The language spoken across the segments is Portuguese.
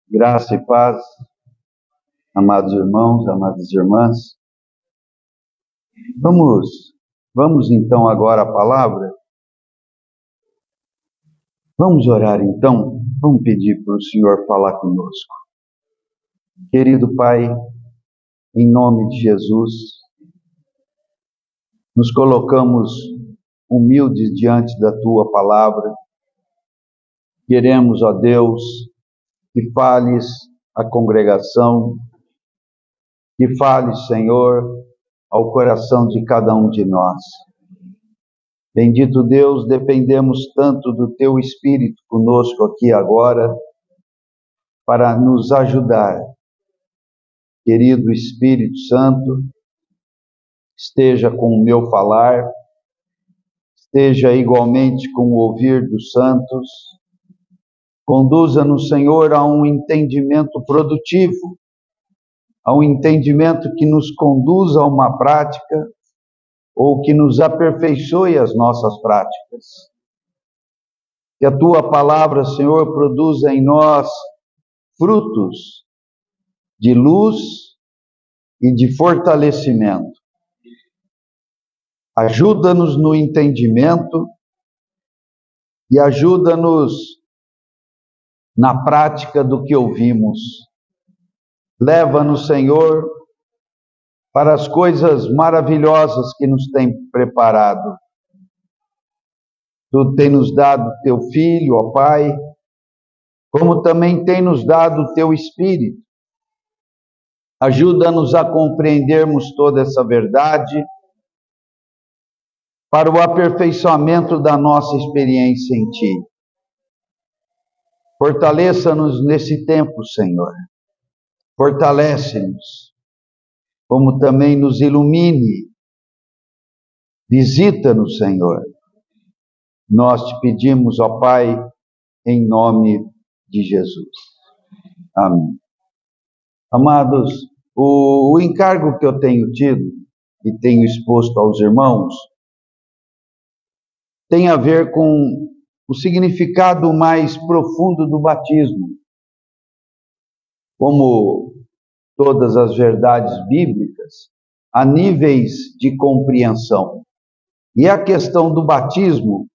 Graça e paz, amados irmãos, amadas irmãs. Vamos então agora à palavra. Vamos orar então. Vamos pedir para o Senhor falar conosco. Querido Pai, em nome de Jesus, nos colocamos humildes diante da Tua palavra. Queremos, ó Deus, que fales à congregação, que fales, Senhor, ao coração de cada um de nós. Bendito Deus, dependemos tanto do Teu Espírito conosco aqui agora, para nos ajudar. Querido Espírito Santo, esteja com o meu falar, esteja igualmente com o ouvir dos santos, conduza-nos, Senhor, a um entendimento produtivo, a um entendimento que nos conduza a uma prática, ou que nos aperfeiçoe as nossas práticas. Que a Tua palavra, Senhor, produza em nós frutos de luz e de fortalecimento. Ajuda-nos no entendimento e ajuda-nos na prática do que ouvimos. Leva-nos, Senhor, para as coisas maravilhosas que nos tem preparado. Tu tem nos dado Teu Filho, ó Pai, como também tem nos dado o Teu Espírito. Ajuda-nos a compreendermos toda essa verdade para o aperfeiçoamento da nossa experiência em Ti. Fortaleça-nos nesse tempo, Senhor. Fortalece-nos, como também nos ilumine. Visita-nos, Senhor. Nós te pedimos, ó Pai, em nome de Jesus. Amém. Amados, o encargo que eu tenho tido e tenho exposto aos irmãos tem a ver com o significado mais profundo do batismo. Como todas as verdades bíblicas, há níveis de compreensão. E a questão do batismo,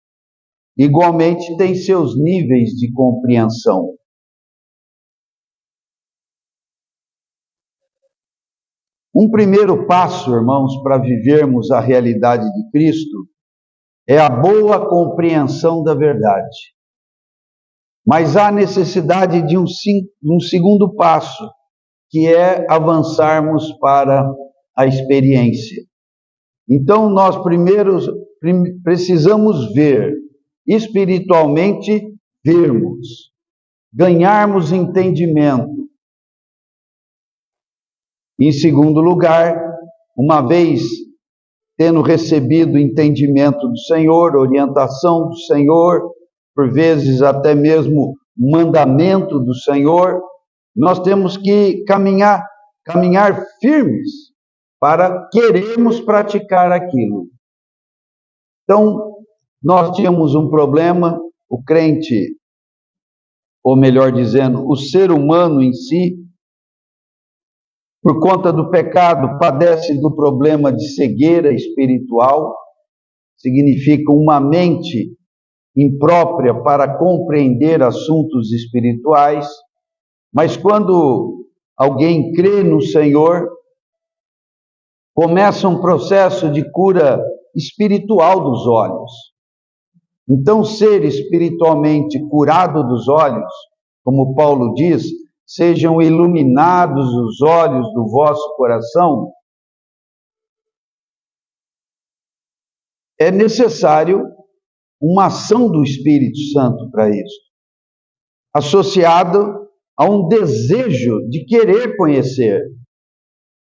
igualmente, tem seus níveis de compreensão. Um primeiro passo, irmãos, para vivermos a realidade de Cristo é a boa compreensão da verdade. Mas há necessidade de um segundo passo, que é avançarmos para a experiência. Então, nós primeiro precisamos ver, espiritualmente vermos, ganharmos entendimento. Em segundo lugar, uma vez tendo recebido entendimento do Senhor, orientação do Senhor, por vezes até mesmo mandamento do Senhor, nós temos que caminhar firmes para querermos praticar aquilo. Então, nós tínhamos um problema, o crente, ou melhor dizendo, o ser humano em si, por conta do pecado, padece do problema de cegueira espiritual, significa uma mente imprópria para compreender assuntos espirituais, mas quando alguém crê no Senhor, começa um processo de cura espiritual dos olhos. Então, ser espiritualmente curado dos olhos, como Paulo diz, sejam iluminados os olhos do vosso coração, é necessário uma ação do Espírito Santo para isso, associado a um desejo de querer conhecer.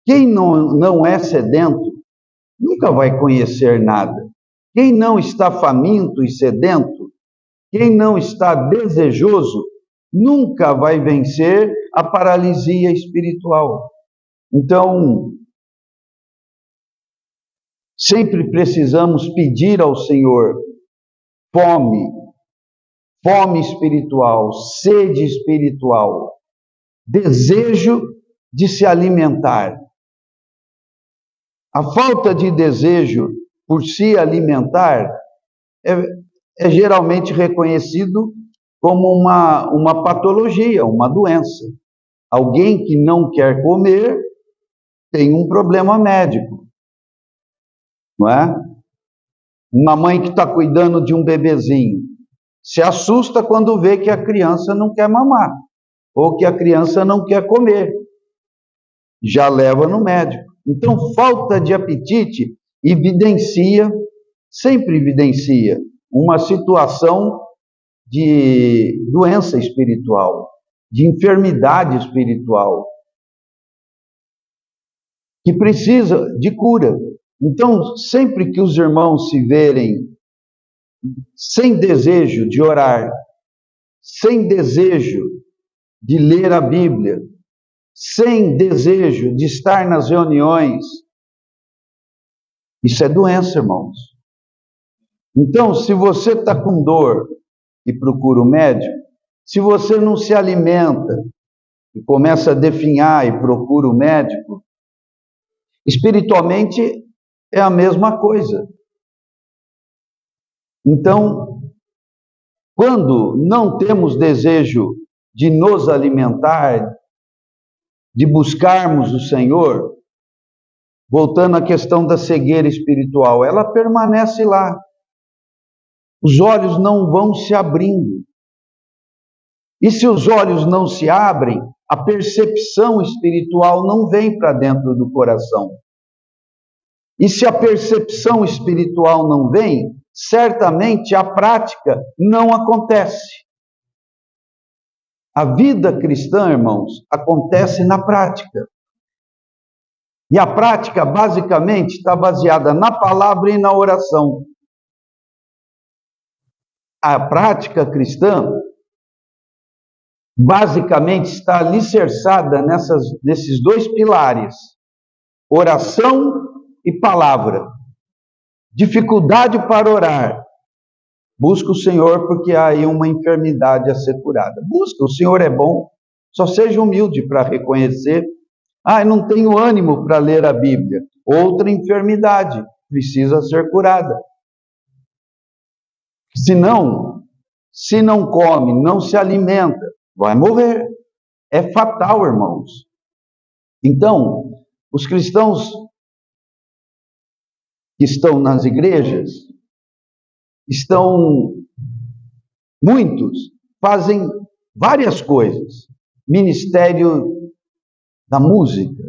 Quem não é sedento, nunca vai conhecer nada. Quem não está faminto e sedento, quem não está desejoso, nunca vai vencer a paralisia espiritual. Então, sempre precisamos pedir ao Senhor fome espiritual, sede espiritual, desejo de se alimentar. A falta de desejo por se alimentar é geralmente reconhecido como uma patologia, uma doença. Alguém que não quer comer tem um problema médico, não é? Uma mãe que está cuidando de um bebezinho se assusta quando vê que a criança não quer mamar, ou que a criança não quer comer. Já leva no médico. Então, falta de apetite sempre evidencia uma situação de doença espiritual, de enfermidade espiritual, que precisa de cura. Então, sempre que os irmãos se verem sem desejo de orar, sem desejo de ler a Bíblia, sem desejo de estar nas reuniões, isso é doença, irmãos. Então, se você está com dor e procura o médico, se você não se alimenta e começa a definhar e procura o médico, espiritualmente é a mesma coisa. Então, quando não temos desejo de nos alimentar, de buscarmos o Senhor, voltando à questão da cegueira espiritual, ela permanece lá. Os olhos não vão se abrindo. E se os olhos não se abrem, a percepção espiritual não vem para dentro do coração. E se a percepção espiritual não vem, certamente a prática não acontece. A vida cristã, irmãos, acontece na prática. E a prática, basicamente, está baseada na palavra e na oração. A prática cristã, basicamente, está alicerçada nesses dois pilares: oração e palavra. Dificuldade para orar. Busca o Senhor porque há aí uma enfermidade a ser curada. Busca, o Senhor é bom. Só seja humilde para reconhecer. Eu não tenho ânimo para ler a Bíblia. Outra enfermidade precisa ser curada. Senão, se não come, não se alimenta, vai morrer. É fatal, irmãos. Então, os cristãos que estão nas igrejas, muitos fazem várias coisas. Ministério da música,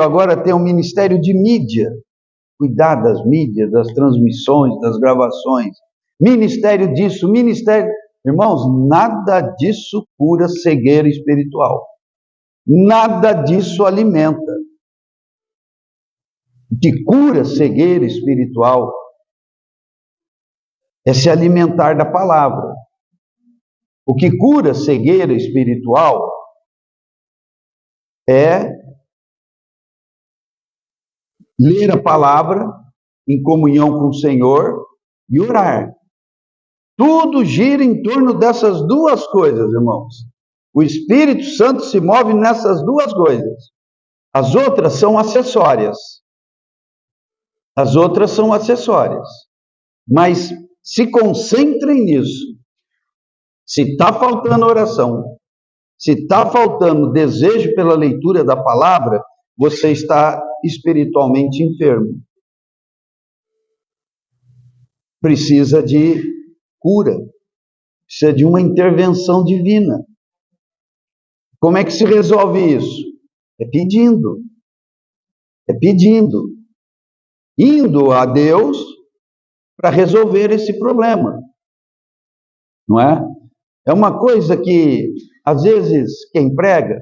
agora tem um ministério de mídia, cuidar das mídias, das transmissões, das gravações, ministério disso, irmãos, nada disso cura cegueira espiritual, nada disso alimenta. O que cura cegueira espiritual é se alimentar da palavra. O que cura cegueira espiritual é ler a palavra em comunhão com o Senhor e orar. Tudo gira em torno dessas duas coisas, irmãos. O Espírito Santo se move nessas duas coisas. As outras são acessórias. Mas se concentrem nisso. Se está faltando oração, se está faltando desejo pela leitura da palavra, você está espiritualmente enfermo. Precisa de cura, precisa de uma intervenção divina. Como é que se resolve isso? É pedindo. Indo a Deus para resolver esse problema. Não é? É uma coisa que, às vezes, quem prega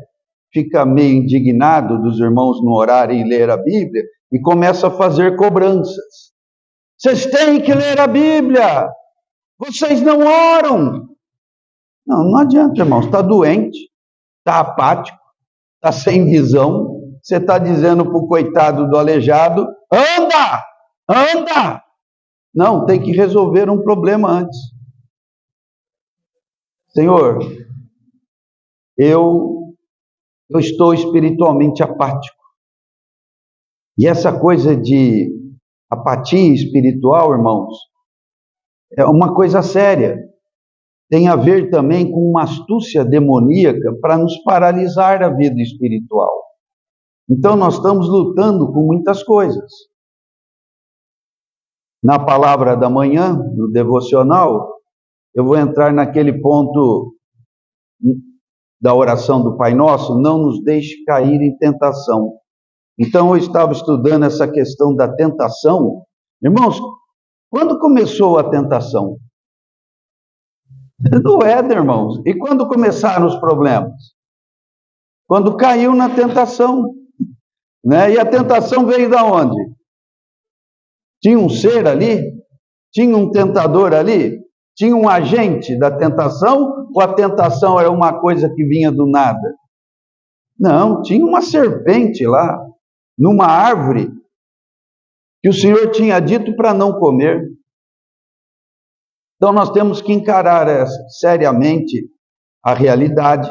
fica meio indignado dos irmãos não orarem e ler a Bíblia e começa a fazer cobranças. Vocês têm que ler a Bíblia! Vocês não oram! Não adianta, irmãos. Está doente, está apático, está sem visão. Você está dizendo para o coitado do aleijado, anda! Não, tem que resolver um problema antes. Senhor, eu estou espiritualmente apático. E essa coisa de apatia espiritual, irmãos, é uma coisa séria. Tem a ver também com uma astúcia demoníaca para nos paralisar a vida espiritual. Então nós estamos lutando com muitas coisas. Na palavra da manhã, no devocional, eu vou entrar naquele ponto da oração do Pai Nosso, não nos deixe cair em tentação. Então eu estava estudando essa questão da tentação. Irmãos, quando começou a tentação? No Éden, irmãos. E quando começaram os problemas? Quando caiu na tentação. Né? E a tentação veio da onde? Tinha um ser ali? Tinha um tentador ali? Tinha um agente da tentação? Ou a tentação era uma coisa que vinha do nada? Não, tinha uma serpente lá, numa árvore, que o Senhor tinha dito para não comer. Então nós temos que encarar seriamente a realidade.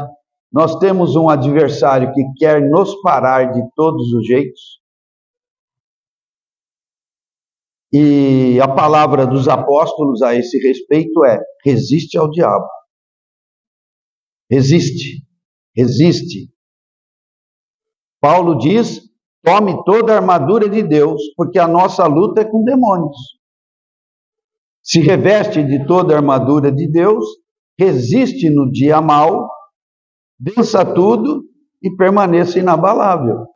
Nós temos um adversário que quer nos parar de todos os jeitos. E a palavra dos apóstolos a esse respeito é: resiste ao diabo. Resiste, resiste. Paulo diz: tome toda a armadura de Deus, porque a nossa luta é com demônios. Se reveste de toda a armadura de Deus, resiste no dia mau, vença tudo e permaneça inabalável.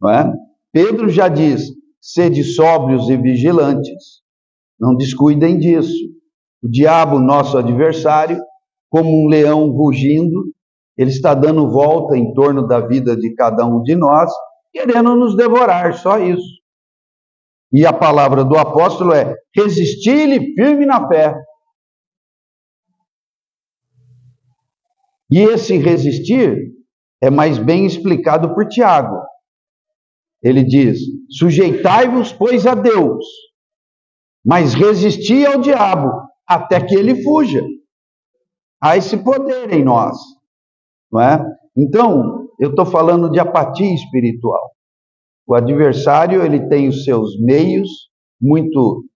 Não é? Pedro já diz: sede sóbrios e vigilantes. Não descuidem disso. O diabo, nosso adversário, como um leão rugindo, ele está dando volta em torno da vida de cada um de nós, querendo nos devorar, só isso. E a palavra do apóstolo é: resisti-lhe firme na fé. E esse resistir é mais bem explicado por Tiago. Ele diz: sujeitai-vos, pois, a Deus, mas resisti ao diabo, até que ele fuja. Há esse poder em nós, não é? Então, eu estou falando de apatia espiritual. O adversário, ele tem os seus meios muito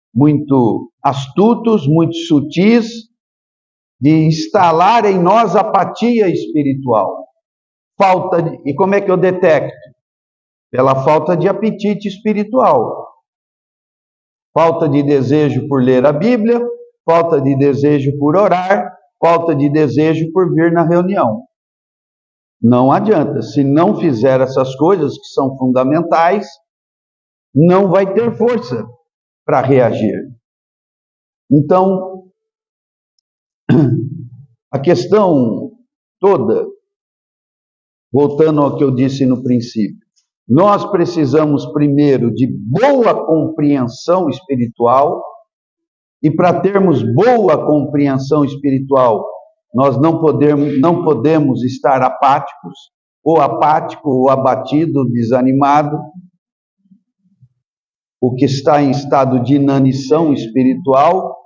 astutos, muito sutis, de instalar em nós apatia espiritual. E como é que eu detecto? Pela falta de apetite espiritual. Falta de desejo por ler a Bíblia, falta de desejo por orar, falta de desejo por vir na reunião. Não adianta, se não fizer essas coisas que são fundamentais, não vai ter força para reagir. Então, a questão toda, voltando ao que eu disse no princípio, nós precisamos primeiro de boa compreensão espiritual, e para termos boa compreensão espiritual, nós não podemos estar apáticos, ou apático, ou abatido, desanimado. O que está em estado de inanição espiritual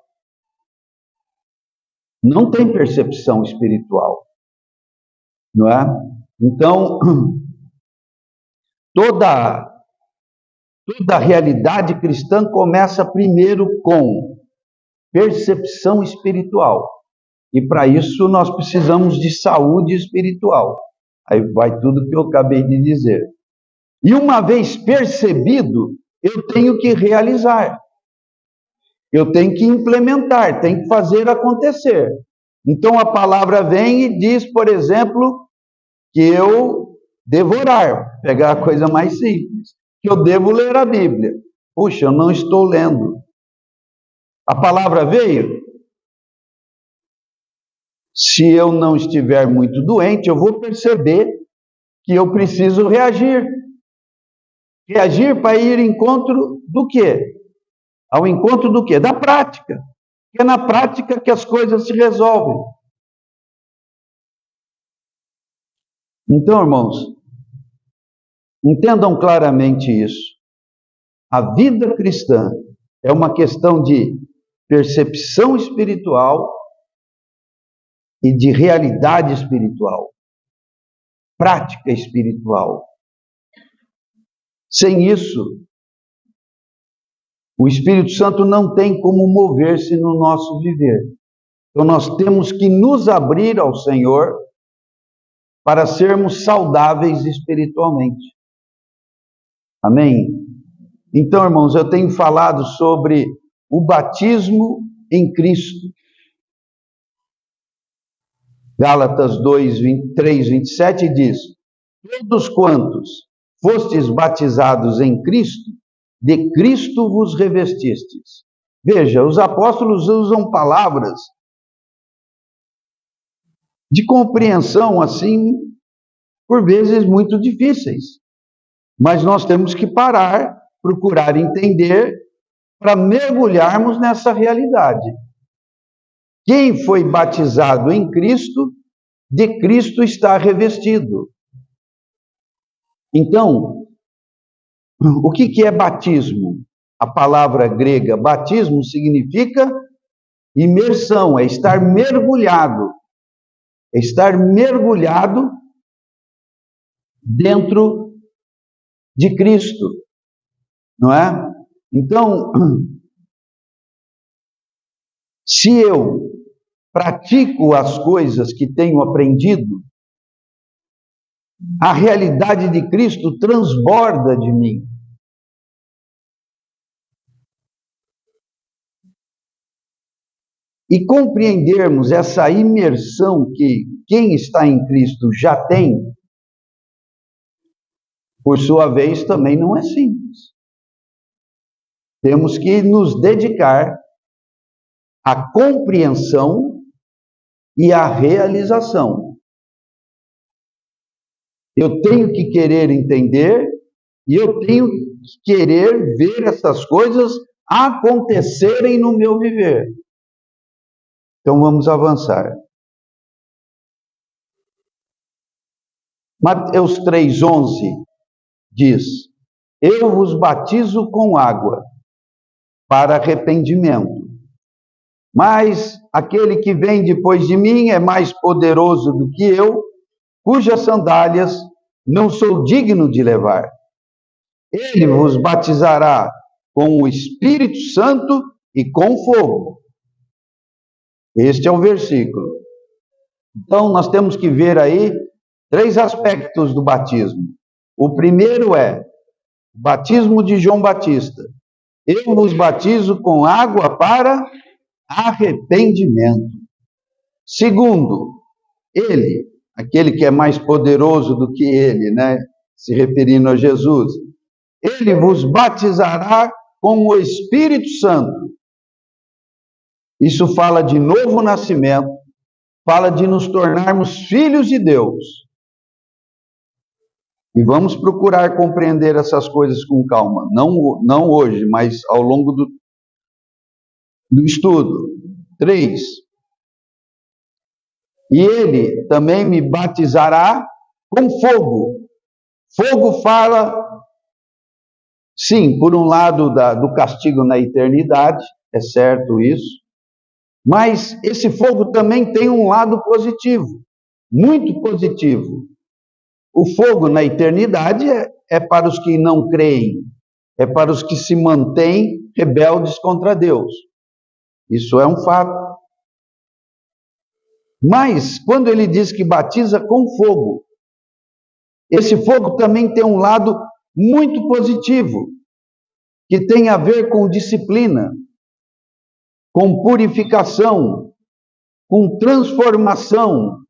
não tem percepção espiritual, não é? Então, toda a realidade cristã começa primeiro com percepção espiritual. E para isso nós precisamos de saúde espiritual. Aí vai tudo que eu acabei de dizer. E uma vez percebido, eu tenho que realizar. Eu tenho que implementar, tenho que fazer acontecer. Então a palavra vem e diz, por exemplo, que eu devo orar, pegar a coisa mais simples, que eu devo ler a Bíblia. Puxa, eu não estou lendo. A palavra veio. Se eu não estiver muito doente, eu vou perceber que eu preciso reagir. Reagir para ir ao encontro do quê? Ao encontro do quê? Da prática. Porque é na prática que as coisas se resolvem. Então, irmãos, entendam claramente isso. A vida cristã é uma questão de percepção espiritual e de realidade espiritual, prática espiritual. Sem isso, o Espírito Santo não tem como mover-se no nosso viver. Então nós temos que nos abrir ao Senhor para sermos saudáveis espiritualmente. Amém? Então, irmãos, eu tenho falado sobre o batismo em Cristo. Gálatas 2, 23, 27 diz: todos quantos fostes batizados em Cristo, de Cristo vos revestistes. Veja, os apóstolos usam palavras de compreensão, assim, por vezes muito difíceis. Mas nós temos que parar, procurar entender, para mergulharmos nessa realidade. Quem foi batizado em Cristo, de Cristo está revestido. Então, o que é batismo? A palavra grega batismo significa imersão, é estar mergulhado. É estar mergulhado dentro de Cristo, não é? Então, se eu pratico as coisas que tenho aprendido, a realidade de Cristo transborda de mim. E compreendermos essa imersão que quem está em Cristo já tem, por sua vez, também não é simples. Temos que nos dedicar à compreensão e à realização. Eu tenho que querer entender e eu tenho que querer ver essas coisas acontecerem no meu viver. Então vamos avançar. Mateus 3,11 diz: eu vos batizo com água para arrependimento, mas aquele que vem depois de mim é mais poderoso do que eu, cujas sandálias não sou digno de levar. Ele vos batizará com o Espírito Santo e com fogo. Este é o versículo. Então, nós temos que ver aí 3 aspectos do batismo. O primeiro é o batismo de João Batista. Eu vos batizo com água para arrependimento. Segundo, ele, aquele que é mais poderoso do que ele, né? Se referindo a Jesus, ele vos batizará com o Espírito Santo. Isso fala de novo nascimento, fala de nos tornarmos filhos de Deus. E vamos procurar compreender essas coisas com calma. Não hoje, mas ao longo do estudo. 3. E ele também me batizará com fogo. Fogo fala, sim, por um lado do castigo na eternidade, é certo isso. Mas esse fogo também tem um lado positivo, muito positivo. O fogo na eternidade é para os que não creem, é para os que se mantêm rebeldes contra Deus. Isso é um fato. Mas, quando ele diz que batiza com fogo, esse fogo também tem um lado muito positivo, que tem a ver com disciplina, com purificação, com transformação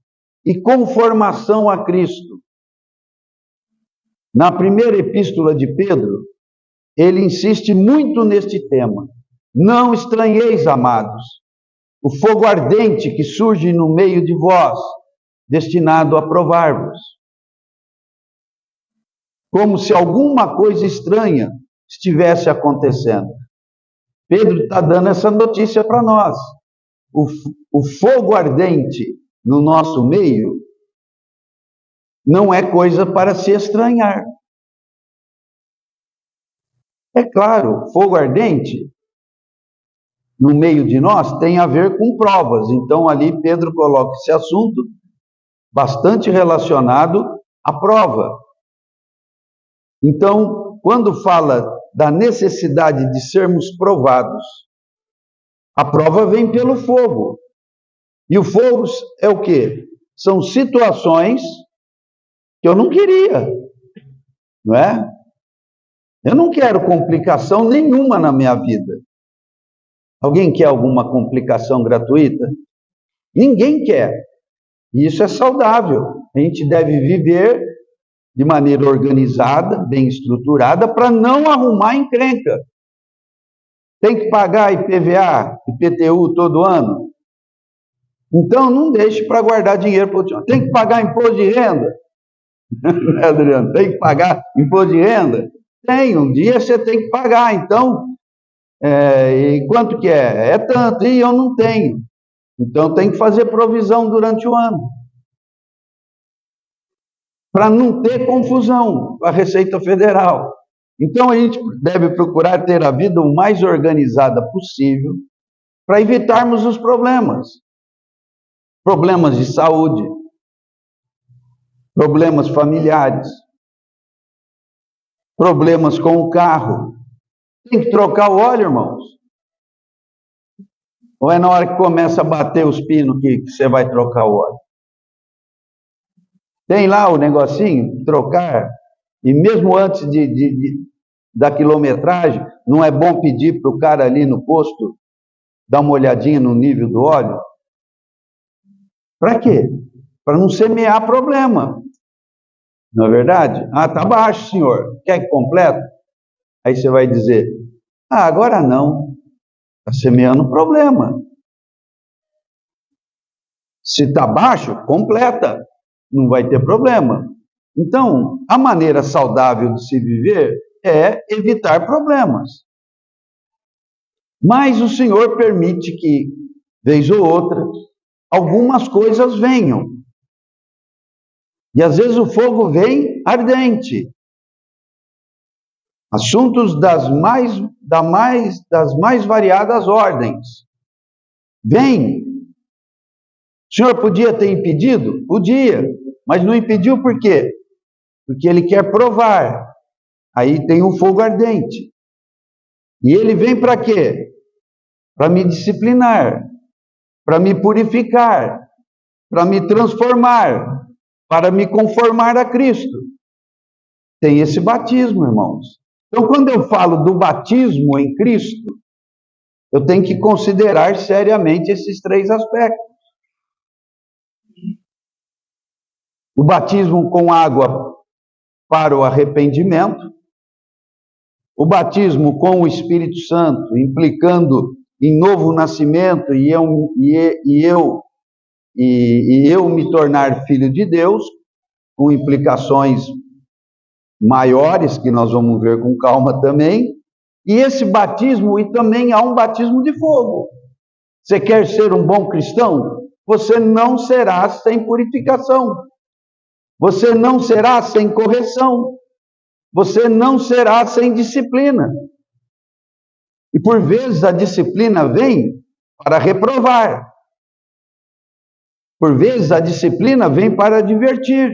e conformação a Cristo. Na primeira epístola de Pedro, ele insiste muito neste tema. Não estranheis, amados, o fogo ardente que surge no meio de vós, destinado a provar-vos. Como se alguma coisa estranha estivesse acontecendo. Pedro está dando essa notícia para nós. O fogo ardente no nosso meio não é coisa para se estranhar. É claro, fogo ardente no meio de nós tem a ver com provas. Então, ali Pedro coloca esse assunto bastante relacionado à prova. Então, quando fala da necessidade de sermos provados, a prova vem pelo fogo. E o fogo é o quê? São situações que eu não queria, não é? Eu não quero complicação nenhuma na minha vida. Alguém quer alguma complicação gratuita? Ninguém quer. E isso é saudável. A gente deve viver de maneira organizada, bem estruturada, para não arrumar encrenca. Tem que pagar IPVA, IPTU todo ano? Então não deixe para guardar dinheiro para o último. Tem que pagar imposto de renda? Adriano, tem que pagar imposto de renda? Tem, um dia você tem que pagar. Então, e quanto que é? É tanto, e eu não tenho. Então tem que fazer provisão durante o ano. Para não ter confusão com a Receita Federal. Então a gente deve procurar ter a vida o mais organizada possível para evitarmos os problemas. Problemas de saúde, problemas familiares, problemas com o carro. Tem que trocar o óleo, irmãos. Ou é na hora que começa a bater os pinos que você vai trocar o óleo? Tem lá o negocinho, trocar, e mesmo antes da quilometragem, não é bom pedir para o cara ali no posto dar uma olhadinha no nível do óleo? Para quê? Para não semear problema. Não é verdade? Ah, está baixo, senhor. Quer que complete? Aí você vai dizer, agora não. Está semeando problema. Se está baixo, completa. Não vai ter problema. Então, a maneira saudável de se viver é evitar problemas. Mas o Senhor permite que, vez ou outra, algumas coisas venham. E às vezes o fogo vem ardente. Assuntos das mais variadas ordens. Vem. O Senhor podia ter impedido? Podia. Mas não impediu por quê? Porque Ele quer provar. Aí tem um fogo ardente. E Ele vem para quê? Para me disciplinar, para me purificar, para me transformar, para me conformar a Cristo. Tem esse batismo, irmãos. Então, quando eu falo do batismo em Cristo, eu tenho que considerar seriamente esses três aspectos. O batismo com água para o arrependimento, o batismo com o Espírito Santo, implicando em novo nascimento e eu me tornar filho de Deus, com implicações maiores, que nós vamos ver com calma também, e esse batismo, e também há um batismo de fogo. Você quer ser um bom cristão? Você não será sem purificação, você não será sem correção, você não será sem disciplina. E por vezes a disciplina vem para reprovar, por vezes a disciplina vem para divertir.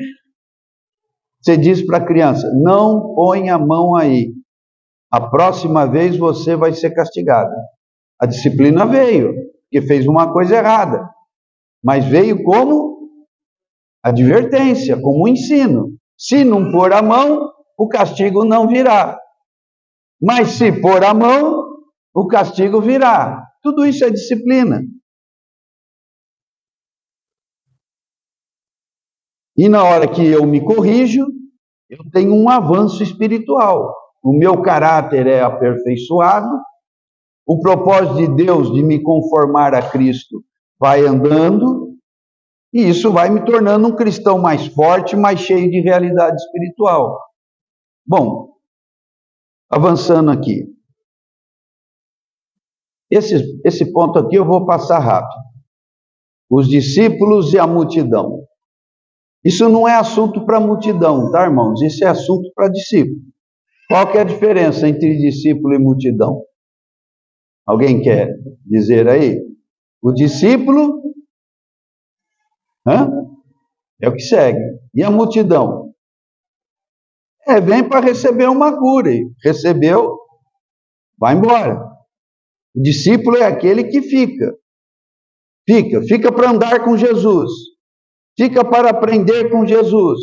Você diz para a criança, não põe a mão aí, a próxima vez você vai ser castigada. A disciplina veio, porque fez uma coisa errada, mas veio como advertência, como ensino. Se não pôr a mão, o castigo não virá. Mas se pôr a mão, o castigo virá. Tudo isso é disciplina. E na hora que eu me corrijo, eu tenho um avanço espiritual. O meu caráter é aperfeiçoado, o propósito de Deus de me conformar a Cristo vai andando, e isso vai me tornando um cristão mais forte, mais cheio de realidade espiritual. Bom, avançando aqui. Esse ponto aqui eu vou passar rápido. Os discípulos e a multidão. Isso não é assunto para multidão, tá, irmãos? Isso é assunto para discípulo. Qual que é a diferença entre discípulo e multidão? Alguém quer dizer aí? O discípulo é o que segue. E a multidão? Vem para receber uma cura. E recebeu, vai embora. O discípulo é aquele que fica. Fica para andar com Jesus. Fica para aprender com Jesus.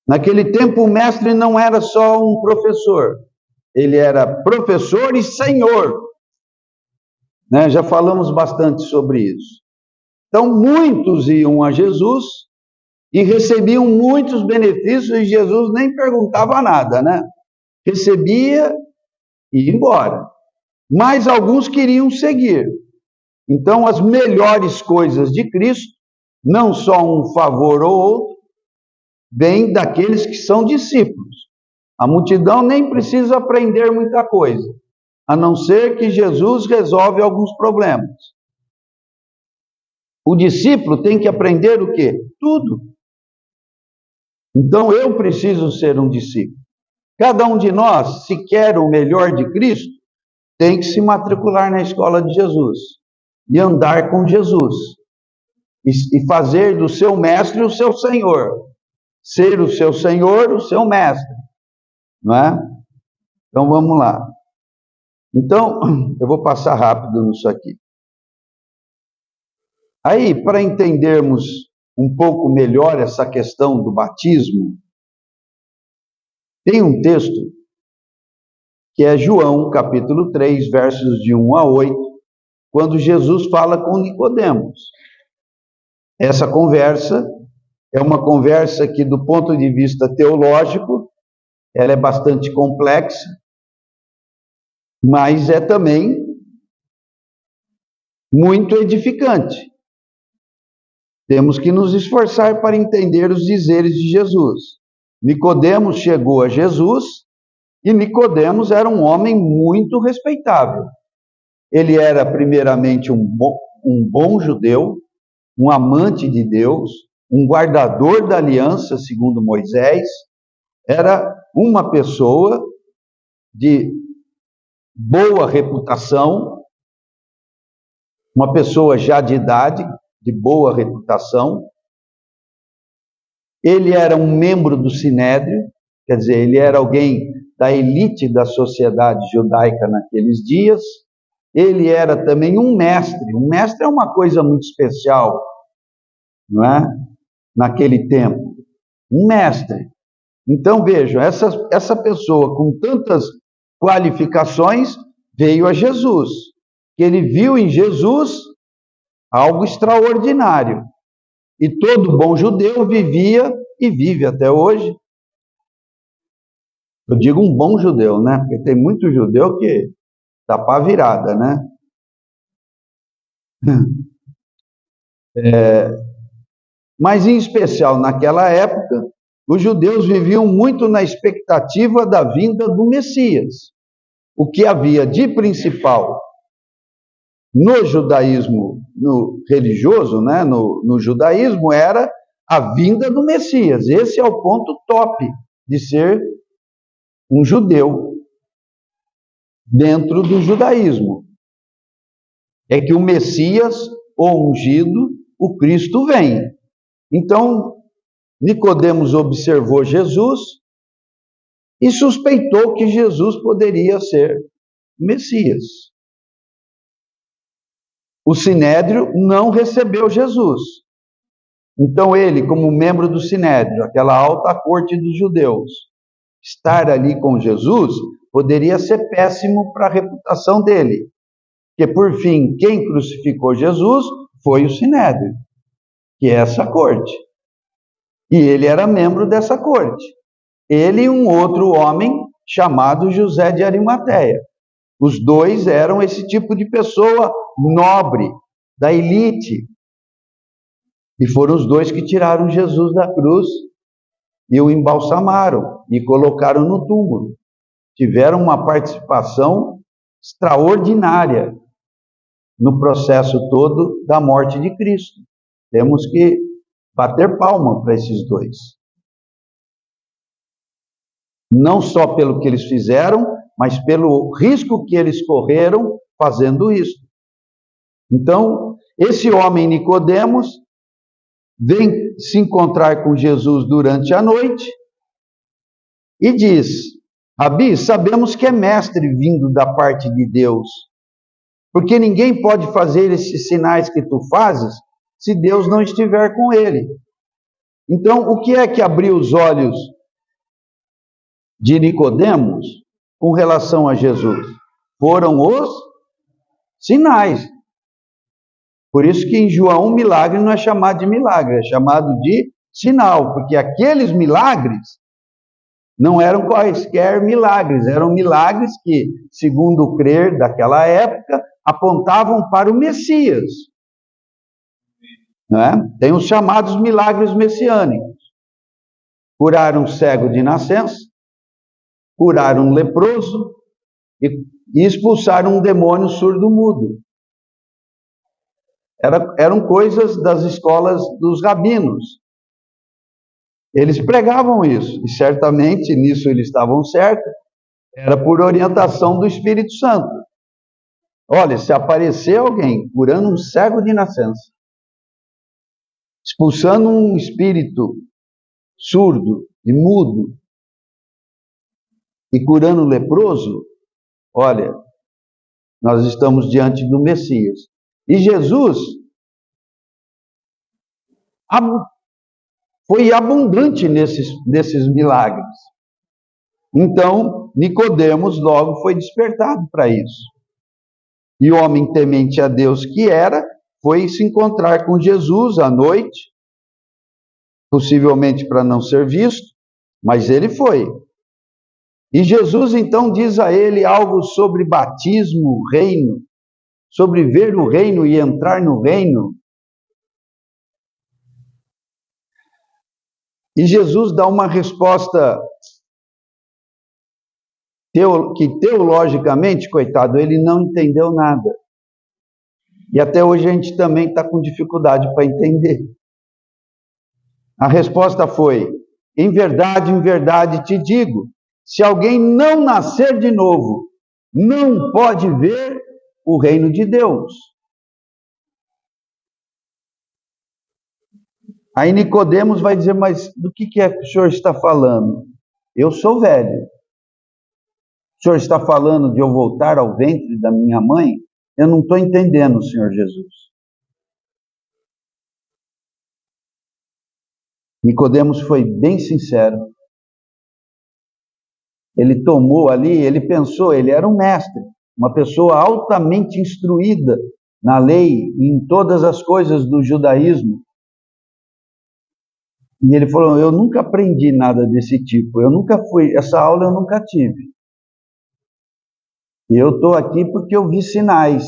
Naquele tempo, o mestre não era só um professor. Ele era professor e senhor. Né? Já falamos bastante sobre isso. Então, muitos iam a Jesus e recebiam muitos benefícios e Jesus nem perguntava nada, né? Recebia e ia embora. Mas alguns queriam seguir. Então, as melhores coisas de Cristo, não só um favor ou outro, vêm daqueles que são discípulos. A multidão nem precisa aprender muita coisa, a não ser que Jesus resolve alguns problemas. O discípulo tem que aprender o quê? Tudo. Então, eu preciso ser um discípulo. Cada um de nós, se quer o melhor de Cristo, tem que se matricular na escola de Jesus e andar com Jesus e fazer do seu mestre o seu senhor, ser o seu senhor, o seu mestre, não é? Então vamos lá. Então, eu vou passar rápido nisso aqui. Aí, para entendermos um pouco melhor essa questão do batismo, tem um texto que é João, capítulo 3, versos de 1 a 8, quando Jesus fala com Nicodemos. Essa conversa é uma conversa que, do ponto de vista teológico, ela é bastante complexa, mas é também muito edificante. Temos que nos esforçar para entender os dizeres de Jesus. Nicodemos chegou a Jesus e Nicodemos era um homem muito respeitável. Ele era primeiramente um bom judeu, um amante de Deus, um guardador da aliança, segundo Moisés. Era uma pessoa de boa reputação, uma pessoa já de idade, de boa reputação. Ele era um membro do Sinédrio, quer dizer, ele era alguém da elite da sociedade judaica naqueles dias. Ele era também um mestre. Um mestre é uma coisa muito especial, não é? Naquele tempo. Um mestre. Então, vejam, essa pessoa com tantas qualificações veio a Jesus. Ele viu em Jesus algo extraordinário. E todo bom judeu vivia e vive até hoje. Eu digo um bom judeu, né? Porque tem muito judeu que dá para virada, né? Mas, em especial naquela época, os judeus viviam muito na expectativa da vinda do Messias. O que havia de principal no judaísmo, no religioso, né, no judaísmo, era a vinda do Messias. Esse é o ponto top de ser um judeu dentro do judaísmo. É que o Messias, o ungido, o Cristo vem. Então, Nicodemos observou Jesus e suspeitou que Jesus poderia ser o Messias. O Sinédrio não recebeu Jesus. Então ele, como membro do Sinédrio, aquela alta corte dos judeus, estar ali com Jesus poderia ser péssimo para a reputação dele. Porque, por fim, quem crucificou Jesus foi o Sinédrio, que é essa corte. E ele era membro dessa corte. Ele e um outro homem chamado José de Arimateia. Os dois eram esse tipo de pessoa nobre, da elite. E foram os dois que tiraram Jesus da cruz e o embalsamaram e colocaram no túmulo. Tiveram uma participação extraordinária no processo todo da morte de Cristo. Temos que bater palma para esses dois. Não só pelo que eles fizeram, mas pelo risco que eles correram fazendo isso. Então, esse homem Nicodemos vem se encontrar com Jesus durante a noite e diz: Rabi, sabemos que é mestre vindo da parte de Deus, porque ninguém pode fazer esses sinais que tu fazes se Deus não estiver com ele. Então, o que é que abriu os olhos de Nicodemos com relação a Jesus? Foram os sinais. Por isso que em João, milagre não é chamado de milagre, é chamado de sinal, porque aqueles milagres não eram quaisquer milagres, eram milagres que, segundo o crer daquela época, apontavam para o Messias. Não é? Tem os chamados milagres messiânicos. Curaram um cego de nascença, curaram um leproso e expulsaram um demônio surdo-mudo. Eram coisas das escolas dos rabinos. Eles pregavam isso, e certamente nisso eles estavam certos, era por orientação do Espírito Santo. Olha, se aparecer alguém curando um cego de nascença, expulsando um espírito surdo e mudo, e curando um leproso, olha, nós estamos diante do Messias. E Jesus foi abundante nesses milagres. Então, Nicodemos logo foi despertado para isso. E o homem temente a Deus que era, foi se encontrar com Jesus à noite, possivelmente para não ser visto, mas ele foi. E Jesus então diz a ele algo sobre batismo, reino, sobre ver o reino e entrar no reino. E Jesus dá uma resposta que teologicamente, coitado, ele não entendeu nada. E até hoje a gente também está com dificuldade para entender. A resposta foi: em verdade te digo, se alguém não nascer de novo, não pode ver o reino de Deus. Aí Nicodemos vai dizer: mas do que é que o senhor está falando? Eu sou velho. O senhor está falando de eu voltar ao ventre da minha mãe? Eu não estou entendendo, Senhor Jesus. Nicodemos foi bem sincero. Ele tomou ali, ele pensou, ele era um mestre, uma pessoa altamente instruída na lei e em todas as coisas do judaísmo. E ele falou: eu nunca aprendi nada desse tipo, essa aula eu nunca tive. E eu estou aqui porque eu vi sinais.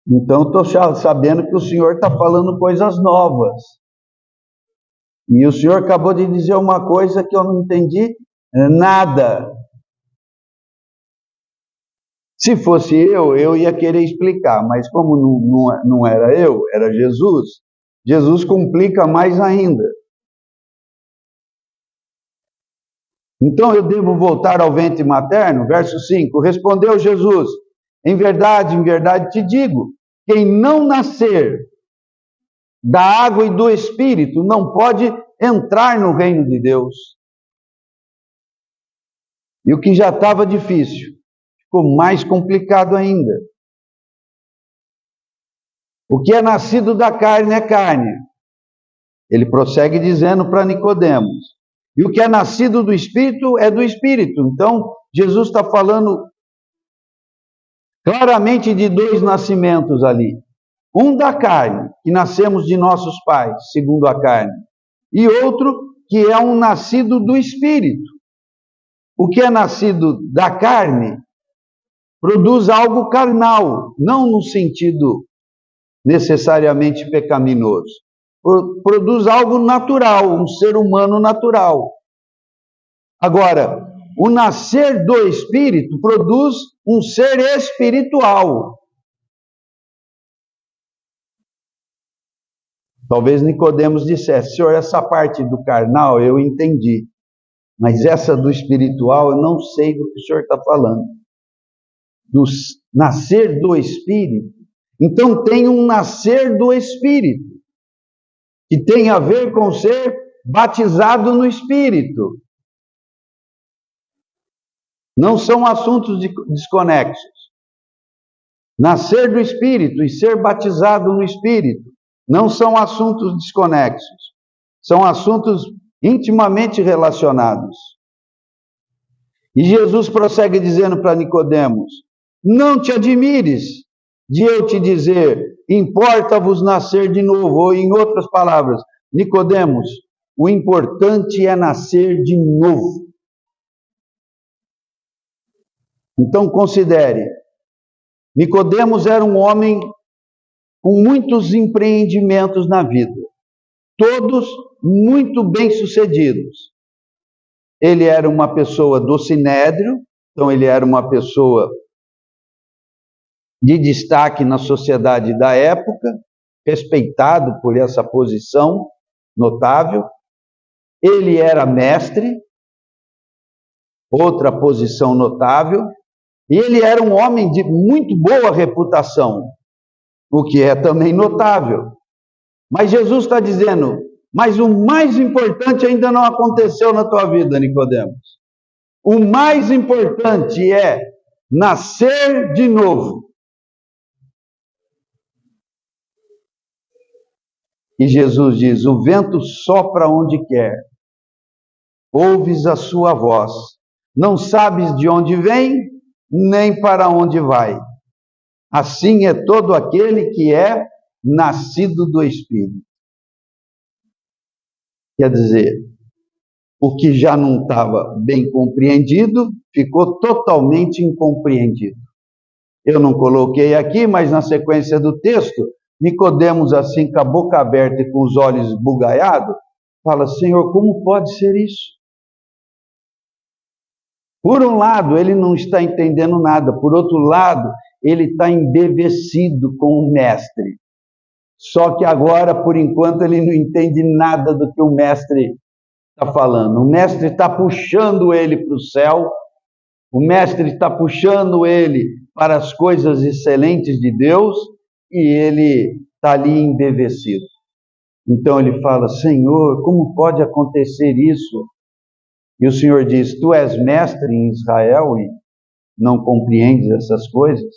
Então estou sabendo que o senhor está falando coisas novas. E o senhor acabou de dizer uma coisa que eu não entendi nada. Se fosse eu ia querer explicar, mas como não era eu, era Jesus, Jesus complica mais ainda. Então eu devo voltar ao ventre materno? Verso 5, respondeu Jesus: em verdade te digo, quem não nascer da água e do Espírito não pode entrar no reino de Deus. E o que já estava difícil, ficou mais complicado ainda. O que é nascido da carne é carne. Ele prossegue dizendo para Nicodemos. E o que é nascido do Espírito é do Espírito. Então, Jesus está falando claramente de dois nascimentos ali. Um da carne, que nascemos de nossos pais, segundo a carne. E outro que é um nascido do Espírito. O que é nascido da carne produz algo carnal, não no sentido necessariamente pecaminoso. Produz algo natural, um ser humano natural. Agora, o nascer do Espírito produz um ser espiritual. Talvez Nicodemos dissesse: senhor, essa parte do carnal eu entendi, Mas essa do espiritual, eu não sei do que o senhor está falando. Do nascer do Espírito. Então tem um nascer do Espírito, que tem a ver com ser batizado no Espírito. Não são assuntos desconexos. Nascer do Espírito e ser batizado no Espírito não são assuntos desconexos. São assuntos intimamente relacionados. E Jesus prossegue dizendo para Nicodemos: não te admires de eu te dizer, importa-vos nascer de novo. Ou em outras palavras, Nicodemos, o importante é nascer de novo. Então considere, Nicodemos era um homem com muitos empreendimentos na vida, todos muito bem-sucedidos. Ele era uma pessoa do Sinédrio, então ele era uma pessoa de destaque na sociedade da época, respeitado por essa posição notável. Ele era mestre, outra posição notável, e ele era um homem de muito boa reputação, o que é também notável. Mas Jesus está dizendo, mas o mais importante ainda não aconteceu na tua vida, Nicodemos. O mais importante é nascer de novo. E Jesus diz, o vento sopra onde quer, ouves a sua voz, não sabes de onde vem, nem para onde vai. Assim é todo aquele que é nascido do Espírito. Quer dizer, o que já não estava bem compreendido, ficou totalmente incompreendido. Eu não coloquei aqui, mas na sequência do texto, Nicodemos, assim, com a boca aberta e com os olhos esbugalhados, fala, Senhor, como pode ser isso? Por um lado, ele não está entendendo nada. Por outro lado, ele está embevecido com o mestre. Só que agora, por enquanto, ele não entende nada do que o mestre está falando. O mestre está puxando ele para o céu. O mestre está puxando ele para as coisas excelentes de Deus. E ele está ali embevecido. Então ele fala, Senhor, como pode acontecer isso? E o Senhor diz, tu és mestre em Israel e não compreendes essas coisas?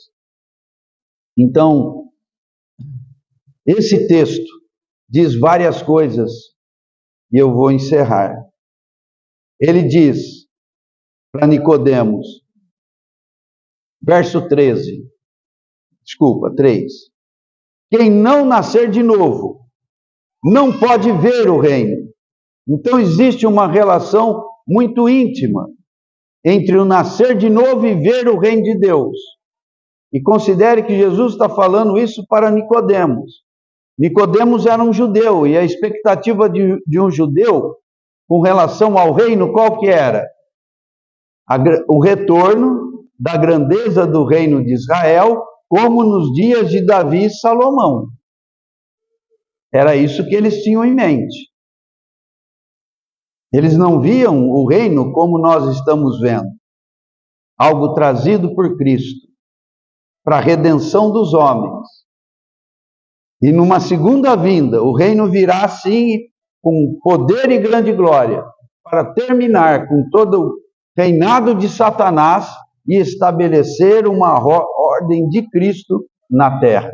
Então, esse texto diz várias coisas e eu vou encerrar. Ele diz para Nicodemos, verso 3, quem não nascer de novo, não pode ver o reino. Então existe uma relação muito íntima entre o nascer de novo e ver o reino de Deus. E considere que Jesus está falando isso para Nicodemos. Nicodemos era um judeu, e a expectativa de um judeu com relação ao reino, qual que era? O retorno da grandeza do reino de Israel, como nos dias de Davi e Salomão. Era isso que eles tinham em mente. Eles não viam o reino como nós estamos vendo. Algo trazido por Cristo, para a redenção dos homens. E numa segunda vinda, o reino virá sim com poder e grande glória, para terminar com todo o reinado de Satanás e estabelecer uma ordem de Cristo na terra.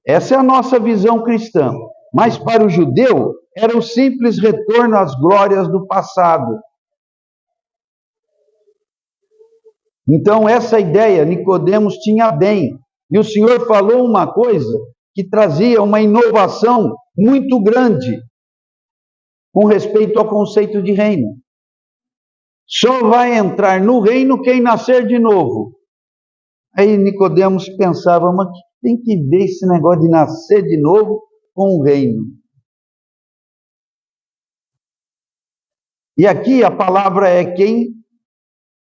Essa é a nossa visão cristã. Mas para o judeu, era o simples retorno às glórias do passado. Então, essa ideia, Nicodemos tinha bem. E o Senhor falou uma coisa que trazia uma inovação muito grande com respeito ao conceito de reino. Só vai entrar no reino quem nascer de novo. Aí Nicodemos pensava, mas tem que ver esse negócio de nascer de novo com o reino. E aqui a palavra é quem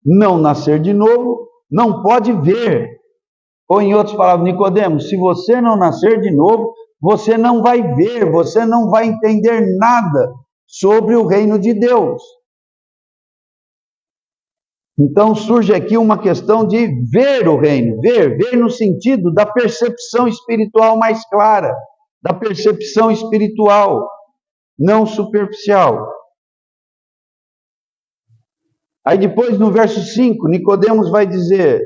não nascer de novo, não pode ver. Ou em outras palavras, Nicodemos, se você não nascer de novo, você não vai ver, você não vai entender nada sobre o reino de Deus. Então surge aqui uma questão de ver o reino, ver no sentido da percepção espiritual mais clara, da percepção espiritual, não superficial. Aí depois no verso 5, Nicodemos vai dizer: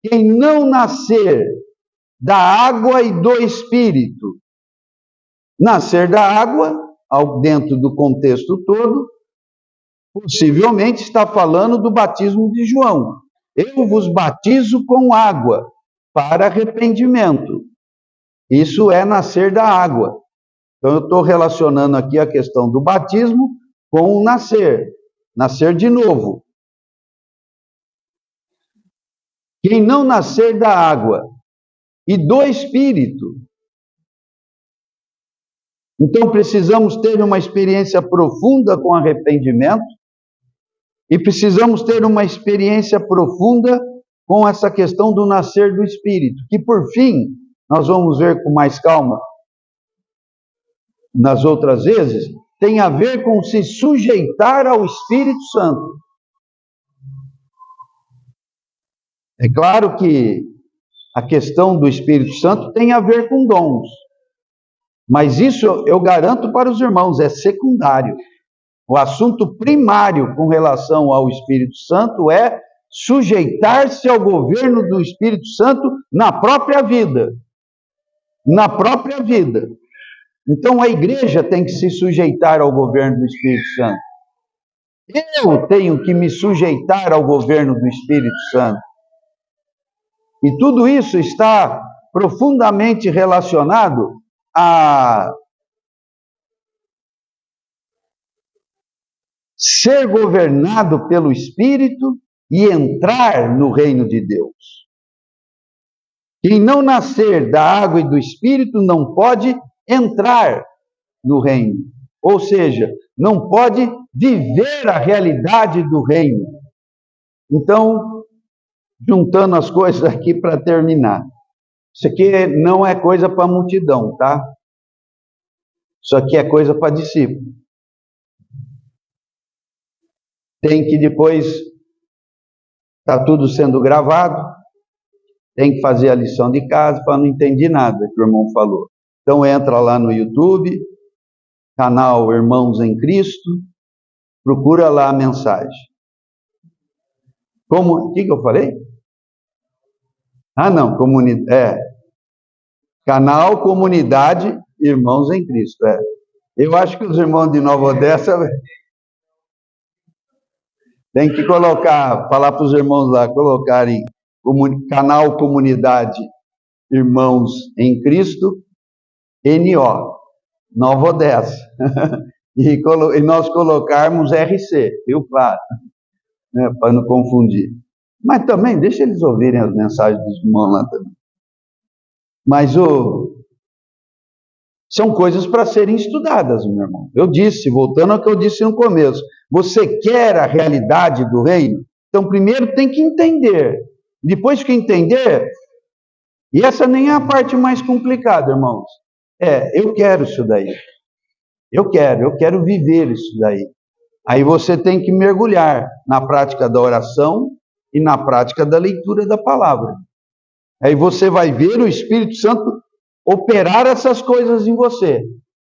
quem não nascer da água e do Espírito. Nascer da água, dentro do contexto todo, possivelmente está falando do batismo de João. Eu vos batizo com água para arrependimento. Isso é nascer da água. Então eu estou relacionando aqui a questão do batismo com o nascer de novo. Quem não nascer da água e do Espírito. Então precisamos ter uma experiência profunda com arrependimento e precisamos ter uma experiência profunda com essa questão do nascer do Espírito, que por fim, nós vamos ver com mais calma nas outras vezes, tem a ver com se sujeitar ao Espírito Santo. É claro que a questão do Espírito Santo tem a ver com dons, mas isso eu garanto para os irmãos, é secundário. O assunto primário com relação ao Espírito Santo é sujeitar-se ao governo do Espírito Santo na própria vida. Na própria vida. Então a igreja tem que se sujeitar ao governo do Espírito Santo. Eu tenho que me sujeitar ao governo do Espírito Santo. E tudo isso está profundamente relacionado a ser governado pelo Espírito e entrar no reino de Deus. Quem não nascer da água e do Espírito não pode entrar no reino. Ou seja, não pode viver a realidade do reino. Então, juntando as coisas aqui para terminar. Isso aqui não é coisa para multidão, tá? Isso aqui é coisa para discípulo. Tem que depois, está tudo sendo gravado, tem que fazer a lição de casa para não entender nada que o irmão falou. Então entra lá no YouTube, canal Irmãos em Cristo, procura lá a mensagem. O que eu falei? Não, canal Comunidade Irmãos em Cristo. Eu acho que os irmãos de Nova Odessa tem que falar para os irmãos lá, colocarem canal Comunidade Irmãos em Cristo, NO, Nova Odessa. E nós colocarmos RC, Rio Claro, né, para não confundir. Mas também, deixa eles ouvirem as mensagens dos irmãos lá também. Mas são coisas para serem estudadas, meu irmão. Eu disse, voltando ao que eu disse no começo, você quer a realidade do reino? Então primeiro tem que entender. Depois que entender, e essa nem é a parte mais complicada, irmãos. Eu quero isso daí. Eu quero viver isso daí. Aí você tem que mergulhar na prática da oração e na prática da leitura da palavra. Aí você vai ver o Espírito Santo operar essas coisas em você.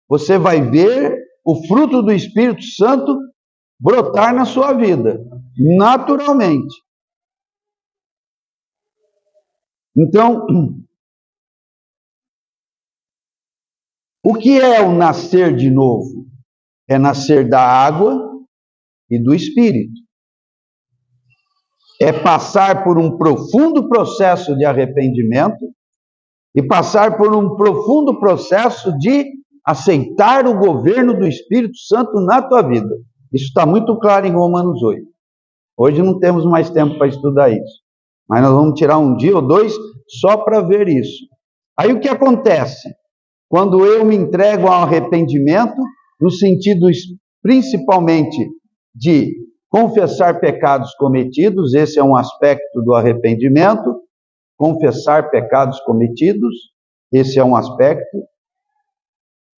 Você vai ver o fruto do Espírito Santo brotar na sua vida, naturalmente. Então, o que é o nascer de novo? É nascer da água e do Espírito. É passar por um profundo processo de arrependimento e passar por um profundo processo de aceitar o governo do Espírito Santo na tua vida. Isso está muito claro em Romanos 8. Hoje não temos mais tempo para estudar isso, mas nós vamos tirar um dia ou dois só para ver isso. Aí o que acontece? Quando eu me entrego ao arrependimento, no sentido principalmente de confessar pecados cometidos, esse é um aspecto do arrependimento, confessar pecados cometidos, esse é um aspecto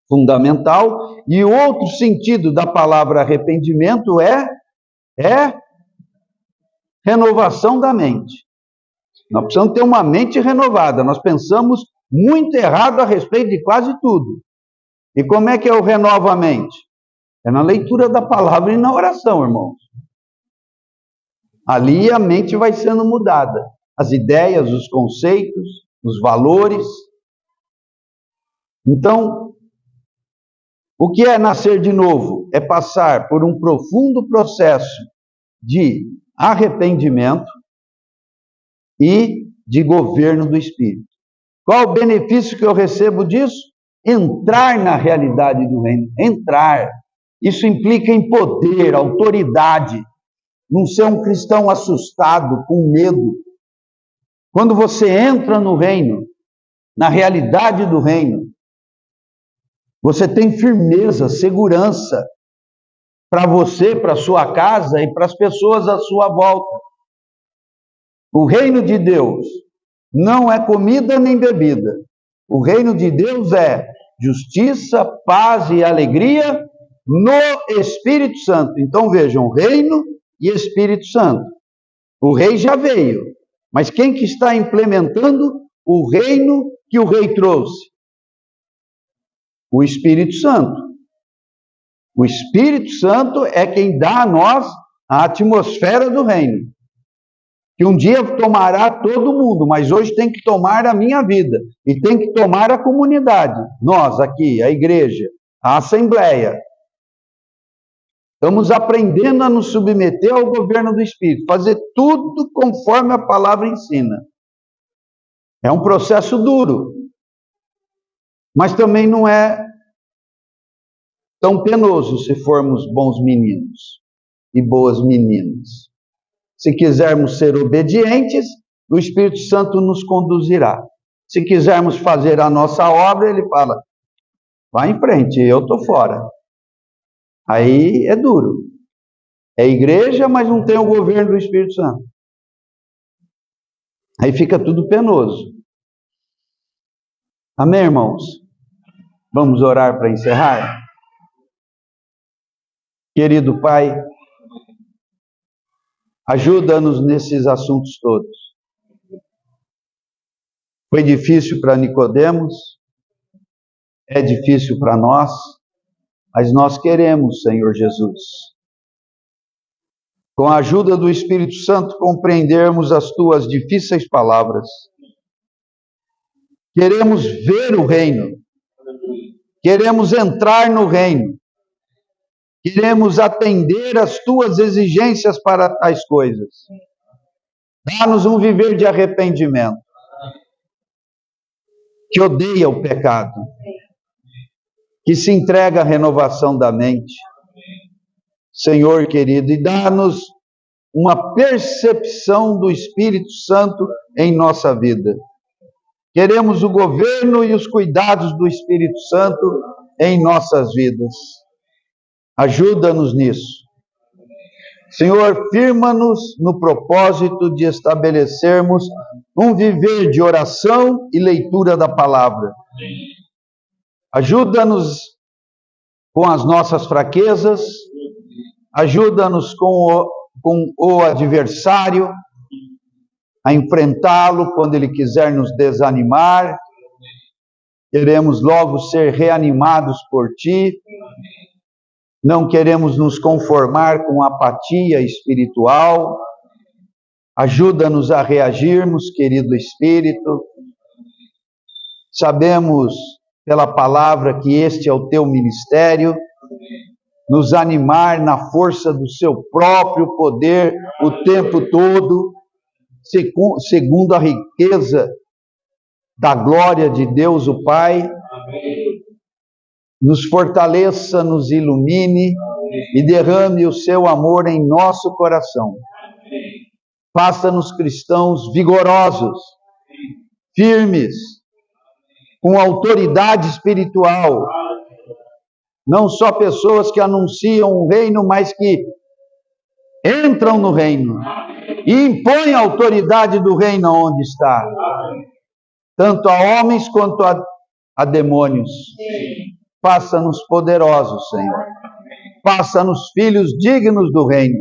fundamental, e o outro sentido da palavra arrependimento é renovação da mente. Nós precisamos ter uma mente renovada. Nós pensamos muito errado a respeito de quase tudo. E como é que eu renovo a mente? É na leitura da palavra e na oração, irmãos. Ali a mente vai sendo mudada. As ideias, os conceitos, os valores. Então, o que é nascer de novo? É passar por um profundo processo de arrependimento e de governo do Espírito. Qual o benefício que eu recebo disso? Entrar na realidade do reino. Entrar. Isso implica em poder, autoridade. Não ser um cristão assustado, com medo. Quando você entra no reino, na realidade do reino, você tem firmeza, segurança para você, para sua casa e para as pessoas à sua volta. O reino de Deus não é comida nem bebida. O reino de Deus é justiça, paz e alegria no Espírito Santo. Então vejam, reino e Espírito Santo. O rei já veio, mas quem que está implementando o reino que o rei trouxe? O Espírito Santo. O Espírito Santo é quem dá a nós a atmosfera do reino. Que um dia tomará todo mundo, mas hoje tem que tomar a minha vida. E tem que tomar a comunidade. Nós aqui, a igreja, a assembleia. Estamos aprendendo a nos submeter ao governo do Espírito. Fazer tudo conforme a palavra ensina. É um processo duro. Mas também não é tão penoso se formos bons meninos e boas meninas. Se quisermos ser obedientes, o Espírito Santo nos conduzirá. Se quisermos fazer a nossa obra, ele fala, vá em frente, eu estou fora. Aí é duro. É igreja, mas não tem o governo do Espírito Santo. Aí fica tudo penoso. Amém, irmãos? Vamos orar para encerrar? Querido Pai, ajuda-nos nesses assuntos todos. Foi difícil para Nicodemos, é difícil para nós, mas nós queremos, Senhor Jesus, com a ajuda do Espírito Santo, compreendermos as tuas difíceis palavras. Queremos ver o reino, queremos entrar no reino, queremos atender às tuas exigências para tais coisas. Dá-nos um viver de arrependimento, que odeia o pecado, que se entrega à renovação da mente. Senhor querido, e dá-nos uma percepção do Espírito Santo em nossa vida. Queremos o governo e os cuidados do Espírito Santo em nossas vidas. Ajuda-nos nisso. Senhor, firma-nos no propósito de estabelecermos um viver de oração e leitura da palavra. Ajuda-nos com as nossas fraquezas, ajuda-nos com o adversário a enfrentá-lo quando ele quiser nos desanimar. Queremos logo ser reanimados por Ti. Não queremos nos conformar com apatia espiritual. Ajuda-nos a reagirmos, querido Espírito. Sabemos pela palavra que este é o Teu ministério. Nos animar na força do Seu próprio poder o tempo todo, segundo a riqueza da glória de Deus o Pai. Nos fortaleça, nos ilumine e derrame o Seu amor em nosso coração. Faça-nos cristãos vigorosos, firmes, com autoridade espiritual. Não só pessoas que anunciam o reino, mas que entram no reino e impõem a autoridade do reino onde está. Tanto a homens quanto a demônios. Faça-nos poderosos, Senhor. Faça-nos filhos dignos do reino.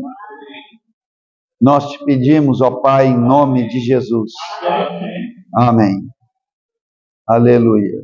Nós te pedimos, ó Pai, em nome de Jesus. Amém. Aleluia.